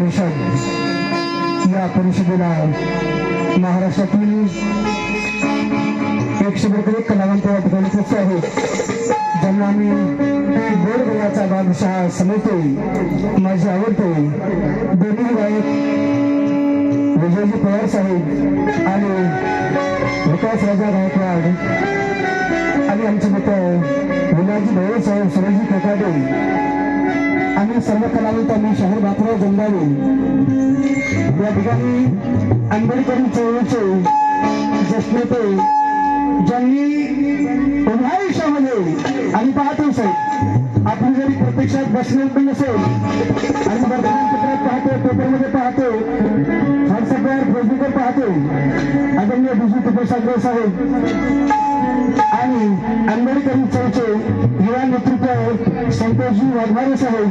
परिषद या परिषदेला महाराष्ट्रातील 100 कलावंत या ठिकाणी पोहोचले आहेत, ज्यांना आम्ही गोड गोव्याचा बादशाह समजतो, माझे आवडते दोन्ही गायक विजयजी पवार साहेब आणि विकास राजा गायकवाड आणि आमचे मित्र विलाजी भैया साहेब, सुरेशजी कोकाटे आणि सर्व कलावंत आम्ही शहर बापराव जमदावे या ठिकाणी आंबेडकरी चळवळीचे जसनेते ज्यांनी उभ्या आयुष्यामध्ये आणि पाहतो साहेब, आपण जरी प्रत्यक्षात बसले पण नसेल आणि वर्तमानपत्रात पाहतो, पेपरमध्ये पाहतो, व्हॉट्सअपवर फेसबुकवर पाहतो, आदरणीय बिजू तुपे साहेब आणि आंबेडकरी चळवळीचे युवा नेतृत्व संतोषजी वाघमारे साहेब,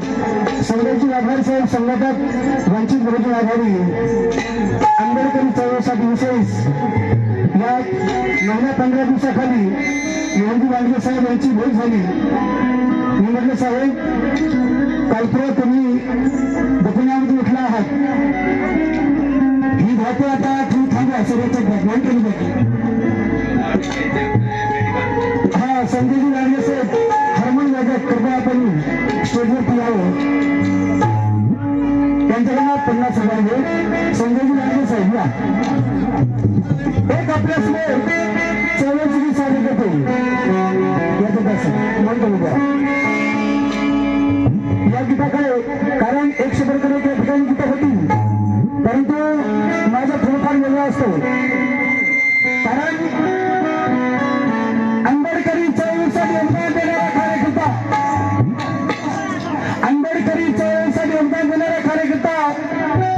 संजयजी वाघमारे साहेब, संघटक वंचित बहुजन आघाडी, आंबेडकरी चळवळीसाठी विशेष या महिन्या 15 दिवसाखाली योगी वांडगे साहेब यांची भेट झाली. मी म्हटलं साहेब, कालपर्वा तुम्ही दुकानामध्ये उठला आहात, ही धावते आता तुम्ही थांबा, सर्वांचं घटना केली जाते. हा संजयजी वांडगे साहेब हरमन वाजत कृपया आपण स्टेजवरती यावं. त्यांच्याकडे 50,000 आहे. संजयजी वांडगे साहेब या. एक आपल्या समोर चळवळीची सादर करतो याचं कसं म्हणतो उद्या या गीताकडे, कारण 100 त्या ठिकाणी गीता होती, परंतु माझा थोडंफार वेगळा असतो. कारण आंबेडकरी चळवळीसाठी योगदान देणारा कार्यकर्ता, आंबेडकरी चळवळीसाठी योगदान देणारा कार्यकर्ता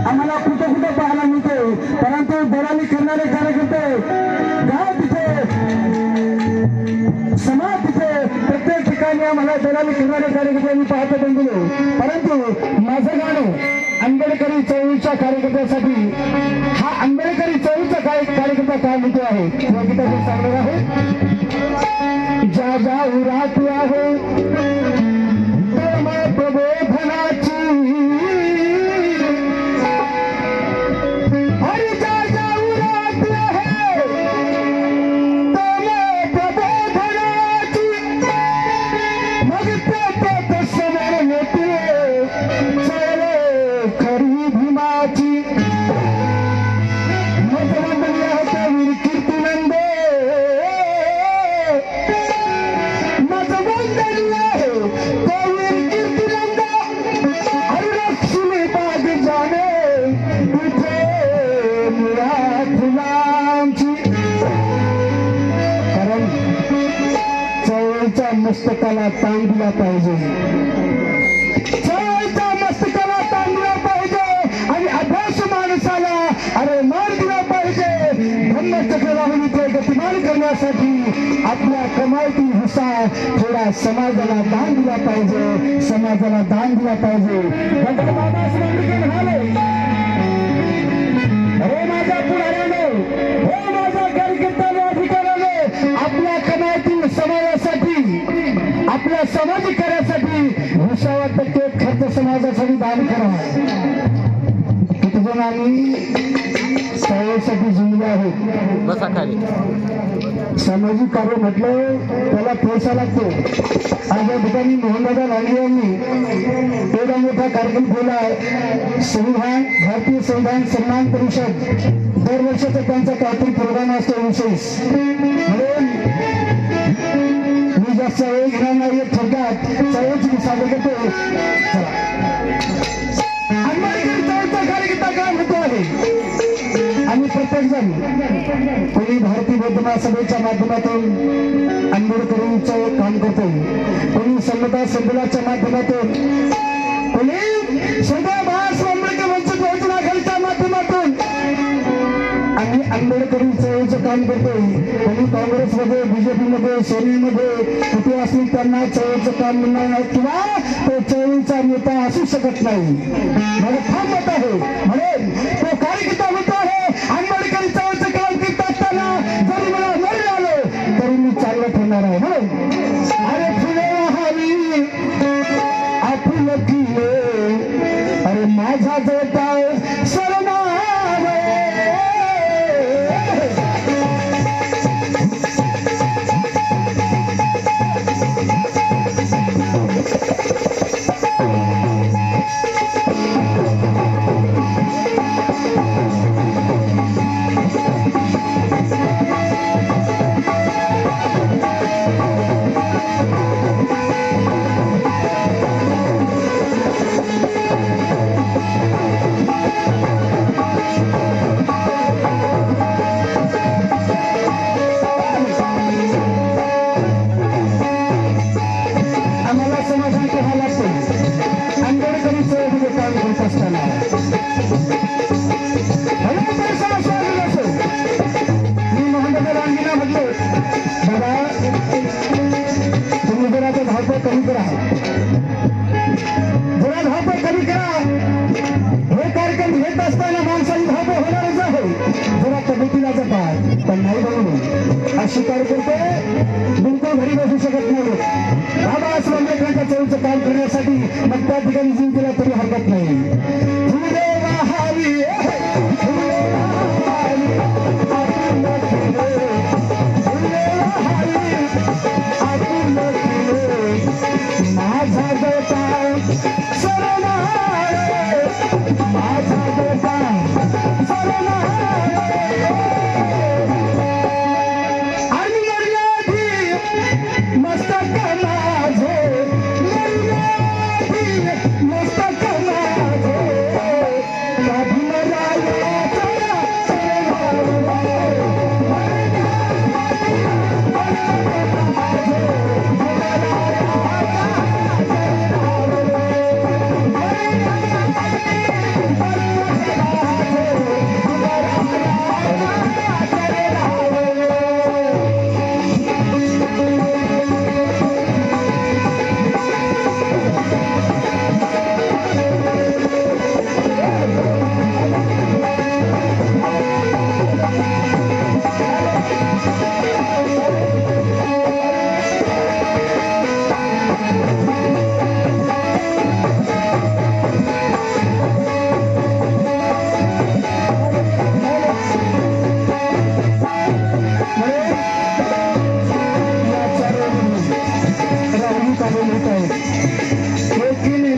आम्हाला कुठं कुठं पाहायला मिळतो, परंतु दलाली करणारे कार्यकर्ते गाव तिथे, समाज तिथे, प्रत्येक ठिकाणी आम्हाला दलाली करणारे कार्यकर्ते आम्ही पाहतो पण दिलो. परंतु माझं गाणं आंबेडकरी चळवळीच्या कार्यकर्त्यासाठी, हा आंबेडकरी चळवळीचा कार्यकर्ता काय म्हणतो आहे या गीताचे सांगणार आहे. ज्या ज्या उरात आहे प्रबोधनाची, मस्तकाला ताण दिला पाहिजे, चळवळीच्या मस्तकाला ताण दिला पाहिजे आणि अभ्यास माणसाला अरे मान दिला पाहिजे. धम्मचक्र राहुलीचे गतिमान करण्यासाठी आपल्या कमाईतील हिस्सा थोडा समाजाला दान दिला पाहिजे, समाजाला दान दिला पाहिजे. डॉक्टर बाबासाहेब आंबेडकर म्हणाले, हे माझ्या पुढाऱ्याने, हे माझ्या कार्यकर्त्याने, अधिकाऱ्याने आपल्या कमाईतील समाजासाठी, आपल्या सामाजिक कार्यासाठी 20% खर्च समाजासाठी दान करा. किती जण आम्ही चळवळीसाठी जुळले आहेत. सामाजिक कार्य म्हटलं त्याला पैसा लागतो. आज या ठिकाणी मोहनदादा लांडगे यांनी एवढा मोठा कार्यक्रम केला. संविधान, भारतीय संविधान सन्मान परिषद दरवर्षाचा त्यांचा काहीतरी प्रोग्राम असतो विशेष, म्हणून मी जास्त वेळ घेणार नाही. थोडक्यात चळवळीची सादर करतो. आंबेडकरी चळवळीचा कार्यकर्ता काय म्हणतो आहे, आम्ही प्रत्येक जण कोणी भारतीय बौद्ध महासभेच्या माध्यमातून आंबेडकरींचं काम करतो, कोणी समता संमेलनाच्या माध्यमातून, कोणी सगळ्या महाराष्ट्र आंबेडकर वंचित बहुजन आघाडीच्या माध्यमातून आम्ही आंबेडकरी चळवळीचं काम करतोय. कोणी काँग्रेसमध्ये, बीजेपीमध्ये, सेनेमध्ये कुठे असतील त्यांना चळवळीचं काम मिळणार नाही किंवा तो चळवळीचा नेता असू शकत नाही. मला ठाम मत आहे, म्हणून तो कार्यकर्ता म्हणतो आहे आंबेडकरी चळवळीचं काम करत असताना जरी मला नाही मिळालं तरी मी चालत होणार आहे. म्हणून अरे फुले हवी आपुलकी, अरे माझा जोता दागिना म्हटलं बाबा तुम्ही जरा धावपळ कमी करा, जरा धावपळ कमी करा. हे कार्यक्रम घेत असताना माणसाची धावपळ होणारच आहे. जरा तब्येतीला जपा. पण नाही बघू अशी कार्यकर्ते बिलकुल घरी बसू शकत नाही. बाबा आंबेडकरांच्या चळवळीचं काम करण्यासाठी मग त्या ठिकाणी जीव दिला तरी हरकत नाही. फुले वाहावी, फुले वाहावी, आपुल फुले, फुले वाहावी, आपुल फुले, माझा देता सरनाळे, माझा देता सरनाळे. आणि मर्यादी मस्तक माझे, मर्यादी मस्तक माझे, कधी मरायाचा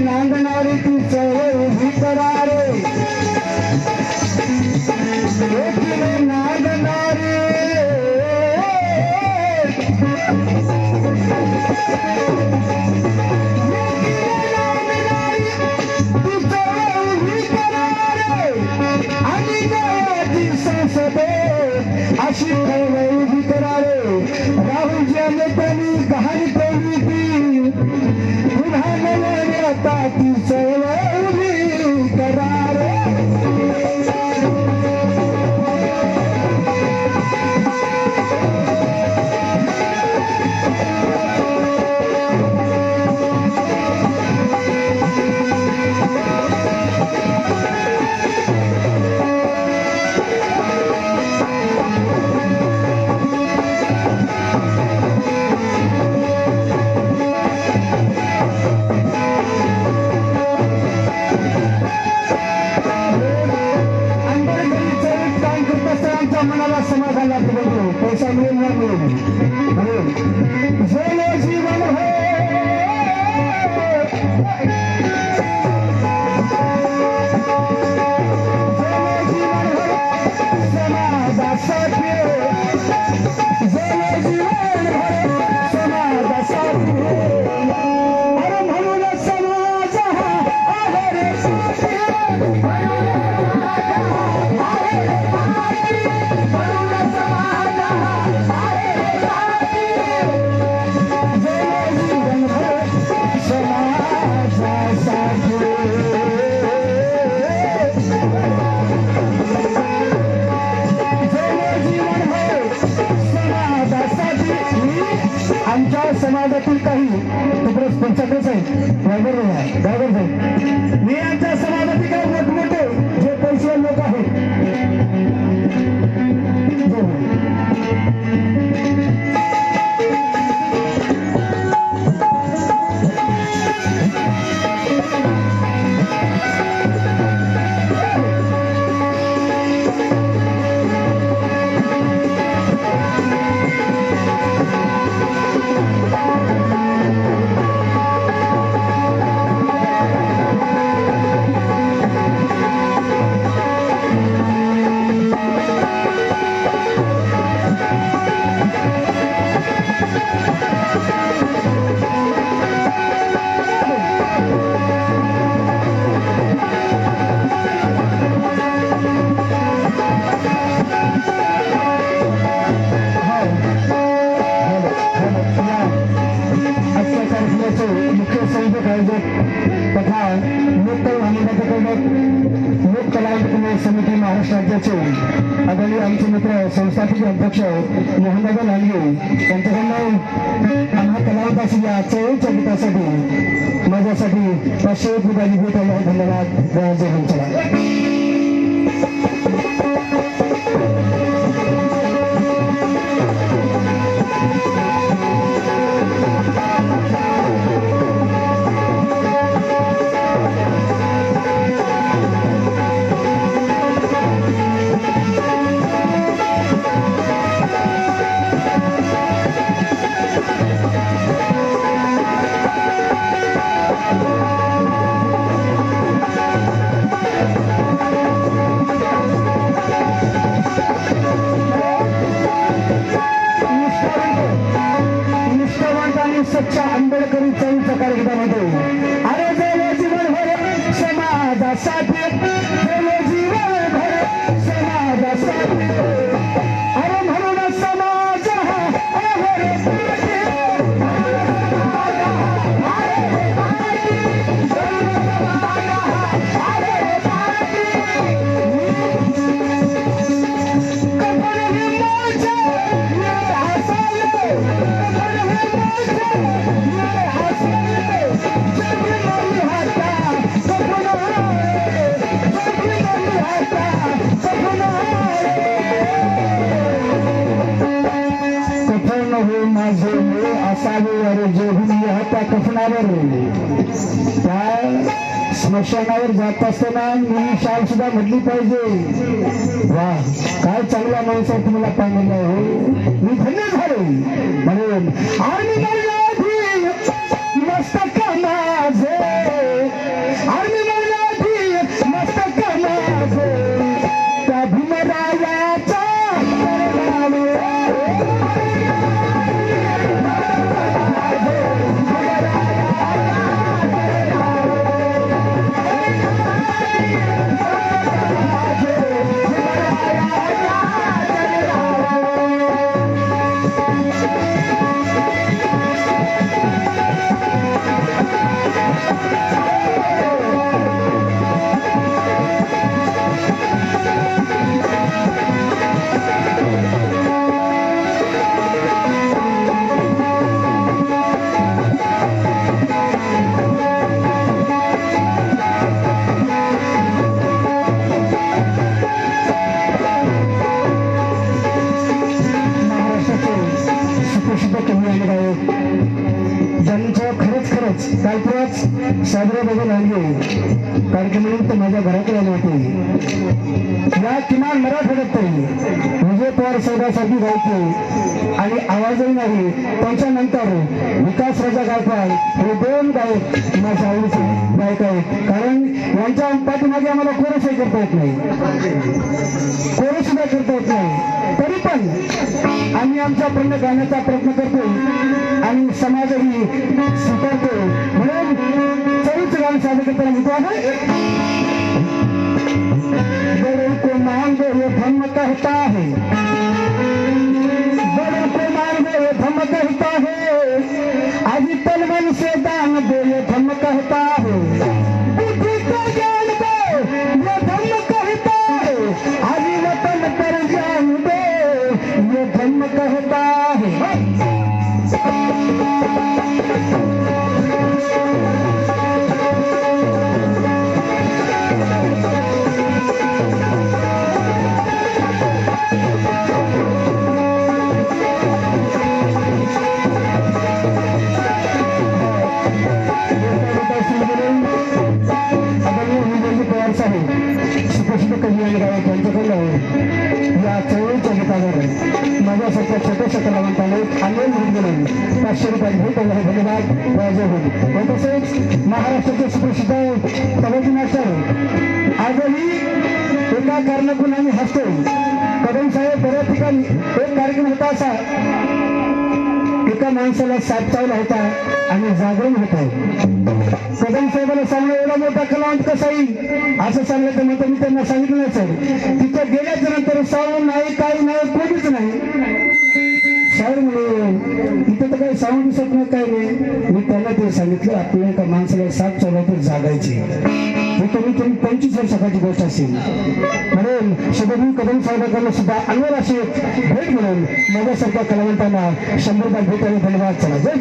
नांदणारी ती चळवळ उभी करा रे, एकीने नांदणारी ती चळवळ उभी करा रे. आणि गावाची संसदे अशी चळवळ उभी करा रे. राहुलच्या नेत्यांनी कहाणी ठेवली ती पुन्हा नव्याने आता ती चळवळ उभी करा रे. मनाला समाधान लागतो बघतो पैसा मिळेल ना मिळेल म्हणून जय जीवन हो जय जीवन हो समाजासाठी, जय जीवन हो समाजासाठी. अरे म्हणून समाज हा आहे रे साथी, आमच्या समाजातील काही तिकडे पंचायतच आहे ड्रायव्हर आहे. मी आमच्या समाजातील काही मोठमोठे जे पैसे लोक आहेत तथा लोक कलावंत समिती महाराष्ट्र राज्याचे आदरणीय आमचे मित्र संस्थापक अध्यक्ष मोहनदादा लांडगे यांच्याकडनं आम्हा कलावंताशी या चळवळीच्या गीतासाठी माझ्यासाठी 500 रुपयाची भेट आहे. धन्यवाद. जय हिंद. चला. सच्चा आंबेडकरी चळवळीच्या कार्यक्रमामध्ये अरे जय जीवनभर समाजासाठी, जय जीवनभर समाजासाठी, अरे म्हणून समाज हा कफनावर त्या स्मशानावर जात असताना मी शाल सुद्धा म्हटली पाहिजे. वा काय चांगला माणूस आहे तुम्हाला पाहिलेला आहे. मी धन्य झालो म्हणून आर्मी मस्तक माझे, आर्मी मस्तक माझे त्या भीमरायाचा ज्यांचं खरंच कालपुरात साजरा बघून आणले कार्यक्रमानिमित्त माझ्या घराकडे आले होते. या किमान मराठवाड्यात तरी विजय पवार साहेबांसारखी गायकी आणि आवाजही नाही. त्यांच्यानंतर विकास राजा गायकवाड हे 2 गायक माझ्या आवडीचे गायक आहेत. कारण यांच्या पाठीमागे आम्हाला कोरसही करता येत नाही, कोरस सुद्धा करता येत नाही. तरी पण आम्ही आमच्या पूर्ण गाण्याचा प्रयत्न करतो आणि समाजही स्वीकारतो. म्हणून चळवळीचं गाणं सादर करताना म्हणतो आहे, बड़े को मांगो ये धम्म कहता है, बड़े को मांगो ये धम्म कहता है, आज तन मन से दान दो ये धम्म कहता है, बुद्धि को ज्ञान दो ये धम्म कहता है, आज वतन पर जान दो ये धम्म कहता है. या चळवळीच्या गीतावर माझ्यासारख्या छोट्याशा कलावंताला अनेक म्हणून 500 रुपयाची भेट आहे. धन्यवाद. राजे होईल. तसेच महाराष्ट्राचे सुप्रसिद्ध तबेजी मास्टर आजही एका कारणातून आम्ही हसतो. कदम साहेब बऱ्याच ठिकाणी एक कार्यक्रम होता असा, एका माणसाला साप चावला होता आणि जागरण होत आहे. कदम साहेबांना सांगलं एवढा मोठा कलावंत कसा येईल असं सांगितलं. म्हणतो मी त्यांना सांगितलं नाही सर, तिथं गेल्याच्या नंतर सावून नाही काही नाही कोणीच नाही. साहेब म्हणून इथं तर काही सावंत स्वप्न काय नाही, मी त्यांना ते सांगितलं आपल्या एका माणसाला 7 चौघातून जागायची, ही कमीत कमी 25 वर्षाची गोष्ट असेल. म्हणून शुभदीन कदम साहेबांना सुद्धा अनवर अशी भेट म्हणून माझ्यासारख्या कलावंतांना 100 भेट आणि धन्यवाद. चला जय.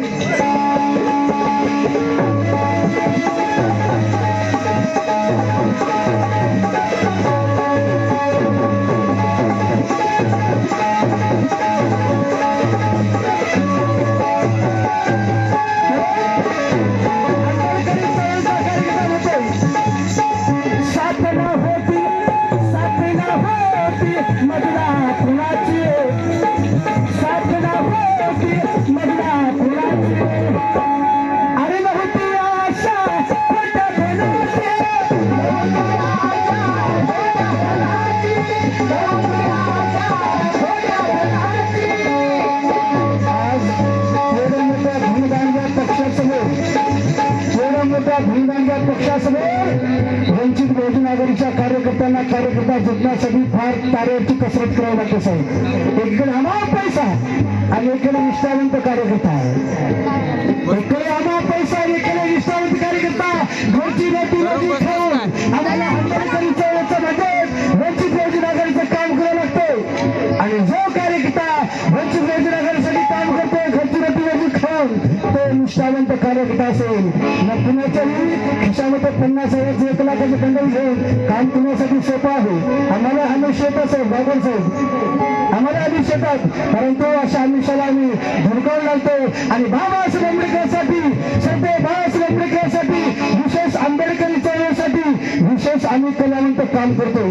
पक्षासमोर वंचित बहुजन आघाडीच्या कार्यकर्ता जिंकण्यासाठी फार तारेवरची कसरत करावी लागते साहेब. एकडे आम्हा पैसा आणि एकडे निष्ठावंत कार्यकर्ता आहे. एकडे आम्हा पैसा आणि एकडे निष्ठावंत कार्यकर्ता घरची रोटी खाऊन आम्हाला आंबेडकरीच्या वंचित बहुजन आघाडीचं काम करावं लागतं. आणि जो कार्यकर्ता वंचित बहुजन आघाडीसाठी काम करतो घरची रोटी खाऊन तो निष्ठावंत कार्यकर्ता असेल. मग कुणाच्याही खिशामध्ये 50,000 1 लाखाचे बंडल घेऊन काम करण्यासाठी सोपं आहे. आम्हाला आमिष येत साहेब बाबर साहेब आम्हाला आमिष येतात, परंतु अशा आमिषाला आम्ही धुडकावून लागतो. आणि बाबासाहेब आंबेडकरसाठी सध्या बाबासाहेब आंबेडकरसाठी विशेष आंबेडकरी चळवळीसाठी विशेष आम्ही कलावंत काम करतो.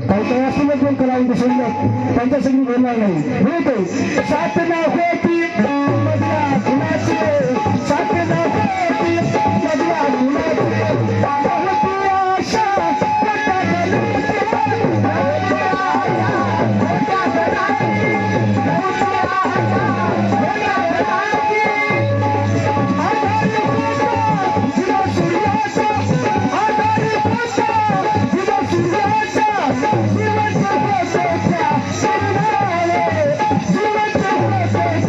काही काही असतील दोन कलावंत शिल्लक त्यांच्यासाठी बोलणार नाही. बोलतो साथ ना होती मधला कुणाची, साथ ना होती मधला कुणाची, बहुती आशा मोठ्या घराची, बहुती आशा मोठ्या घराची, बहुती आशा मोठ्या घराची. आधारी होता जिवा सूर्याचा, आधारी होता जिवा सूर्याचा, जिवंत होते त्या किरणाने, जिवंत होते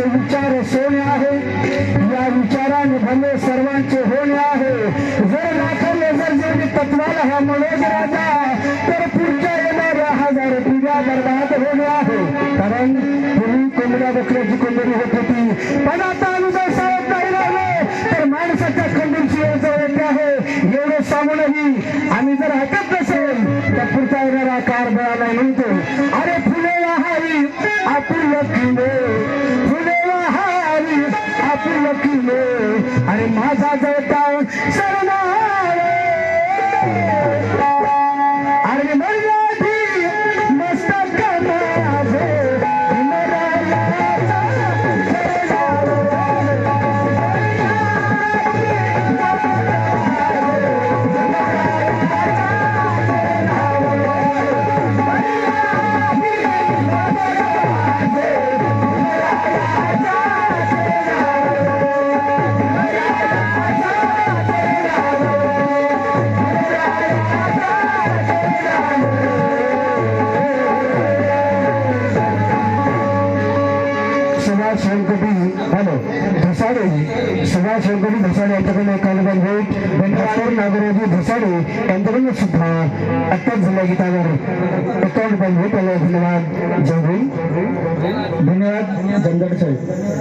सर्वांचे विचार सोने आहे, या विचाराने भले सर्वांचे होणे आहे. जर नाकारले जर जे तत्वाला हा मनोज राजा, तर पुढच्या येणाऱ्या 1000 पिढ्या बर्बाद होणे आहे. कारण पूर्वी कोंबड्या बकऱ्याची कोंबडी होत होती, पण आता अनुदय साहेब नाही राहिले तर माणसाच्या खंडीची येत आहे. एवढं सांगूनही आम्ही जर हटत नसेल तर पुढचा येणारा कार बळाला म्हणतो, अरे फुले वाहावी आपुल किले, फुले वाहावी आपुल किले, अरे माझा जवता सरणार, अरे मर्यादी मस्तक माझे मरायाचा सुभाष शंकरी धसाडे यांच्याकडून एक अनुदान भेट, व्यंकटेश्वर नागराजी धसाडे यांच्याकडून सुद्धा अटक झाल्या गीतावर एकाउंट भेट. त्याला धन्यवाद. जय भीम. धन्यवाद जमदार साहेब.